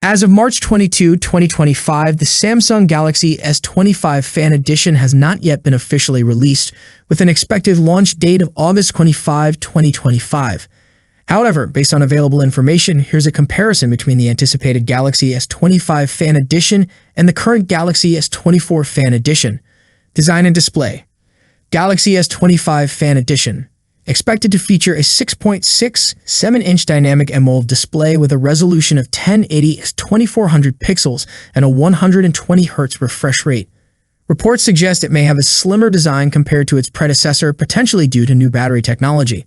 As of March 22, 2025, the Samsung Galaxy S25 Fan Edition has not yet been officially released, with an expected launch date of August 25, 2025. However, based on available information, here's a comparison between the anticipated Galaxy S25 Fan Edition and the current Galaxy S24 Fan Edition. Design and display. Galaxy S25 Fan Edition. Expected to feature a 6.67-inch dynamic AMOLED display with a resolution of 1080x2400 pixels and a 120Hz refresh rate. Reports suggest it may have a slimmer design compared to its predecessor, potentially due to new battery technology.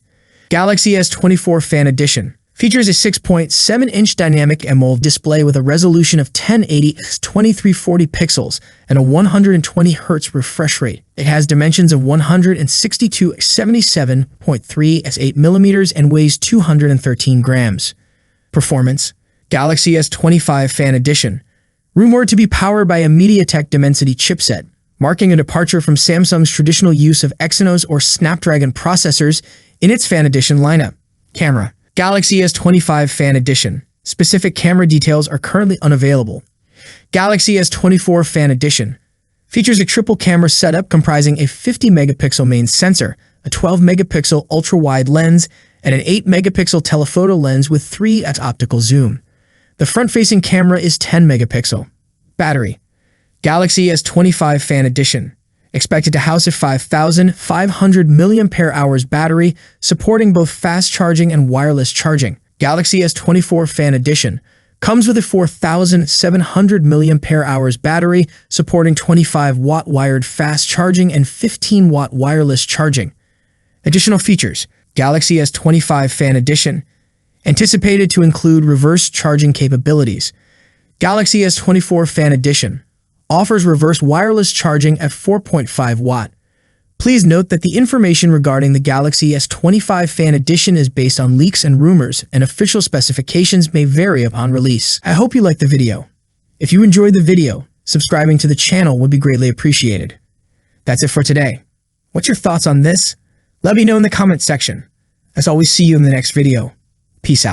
Galaxy S24 Fan Edition features a 6.7-inch dynamic AMOLED display with a resolution of 1080x2340 pixels and a 120Hz refresh rate. It has dimensions of 162x77.3 s 8mm and weighs 213 grams. Performance. Galaxy S25 Fan Edition. Rumored to be powered by a MediaTek Dimensity chipset, marking a departure from Samsung's traditional use of Exynos or Snapdragon processors in its Fan Edition lineup. Camera. Galaxy S25 Fan Edition. Specific camera details are currently unavailable. Galaxy S24 Fan Edition features a triple camera setup comprising a 50-megapixel main sensor, a 12-megapixel ultra-wide lens, and an 8-megapixel telephoto lens with 3x optical zoom. The front-facing camera is 10-megapixel. Battery. Galaxy S25 Fan Edition. Expected to house a 5,500 mAh battery, supporting both fast charging and wireless charging. Galaxy S24 Fan Edition comes with a 4,700 mAh battery, supporting 25-watt wired fast charging and 15-watt wireless charging. Additional features. Galaxy S25 Fan Edition. Anticipated to include reverse charging capabilities. Galaxy S24 Fan Edition offers reverse wireless charging at 4.5 watt. Please note that the information regarding the Galaxy S25 Fan Edition is based on leaks and rumors, and official specifications may vary upon release. I hope you liked the video. If you enjoyed the video, subscribing to the channel would be greatly appreciated. That's it for today. What's your thoughts on this? Let me know in the comment section. As always, see you in the next video. Peace out.